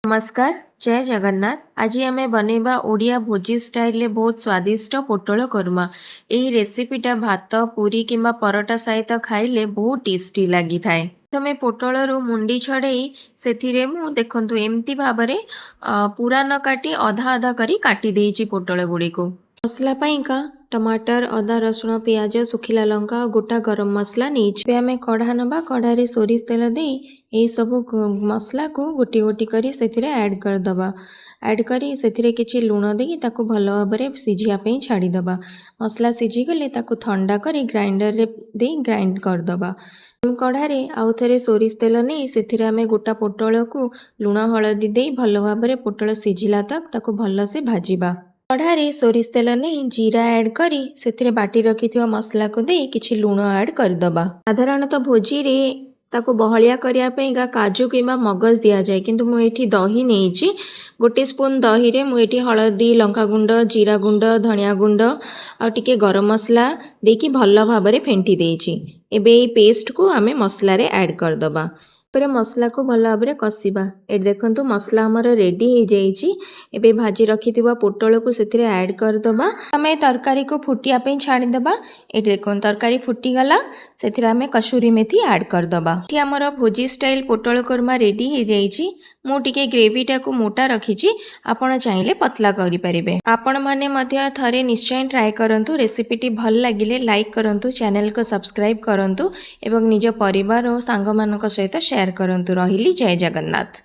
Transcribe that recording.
नमस्कार जय जगन्नाथ। आज आम बनैबा ओडिया भोजी स्टाइल बहुत स्वादिष्ट पोटल कोरमा। यही रेसिपीटा भात पूरी किंबा परोटा सहित खाइले बहुत टेस्टी लगी थाए। तमे पोटल मुंडी छड़े से देखु एमती भाव पूरा न काटी अधा अधा करी काटी देइछि पोटल गुड़ी को। मसला पाइका टमाटर अदा रसुण पियाज सुखिला लंका और गोटा गरम मसला नहीं आम कढ़ा नवा कढ़ारे सोरिष तेल दे यही सब मसला को गोटी गोटी करी से ऐड करदबा। ऐड करी से किछि लुण देकी ताको भल भाव सिझापी छाड़ीदबा। मसला सिझीगले ताको ठंडा करी ग्राइंडर रे दे ग्राइंड करदबा। कढ़ारे आउ थे सोरिष तेल नहीं से आम गोटा पोटल को लुण हलदी दे भल भाव पोटल सिझिला तक ताको भल से भाजिबा। कढ़ारे सोरिष तेल नहीं जीरा ऐड करी से बाटी रखि मसला को दे किछि लुण ऐड करदबा। साधारणतः भोजी रे ताको बहलिया करिया काजू किंबा मगज दिया जाए, किंतु मुझे दही नहीं गोटे स्पून दही रे मुझे हलदी लंका गुंड जीरा गुंड धनिया गुंड आ टिके गरम मसला देकी भल भाव फेंटी देइछि। एबे पेस्ट को आमे मसला रे ऐड करदबा। पर मसला को भल भाव कषिबा। ए देखंतु मसला हमर रेडी हो जाइछि। एबे भाजी रखिथिबा पोटल को सेथिरे ऐड करदबा। आमे तरकारी को फुटिया पे छाड़ी दबा। ए देखन तरकारी फुटी गला सेथिरे आमे कसूरी मेथी ऐड करदबा। एठी हमर भोजी स्टाइल पोटल कोरमा रेडी हो जाइछि। मु टिके ग्रेवीटा को मोटा रखिछि, आपण चाहिले पतला करि परिबे। आपण माने मध्य थरे निश्चय ट्राई करंतु। रेसिपीटी भल लागिले लाइक करंतु, चैनल को सब्सक्राइब करंतु एवं निज परिवार और सांग मानक सहित शेयर करंतु। रहिली जय जगन्नाथ।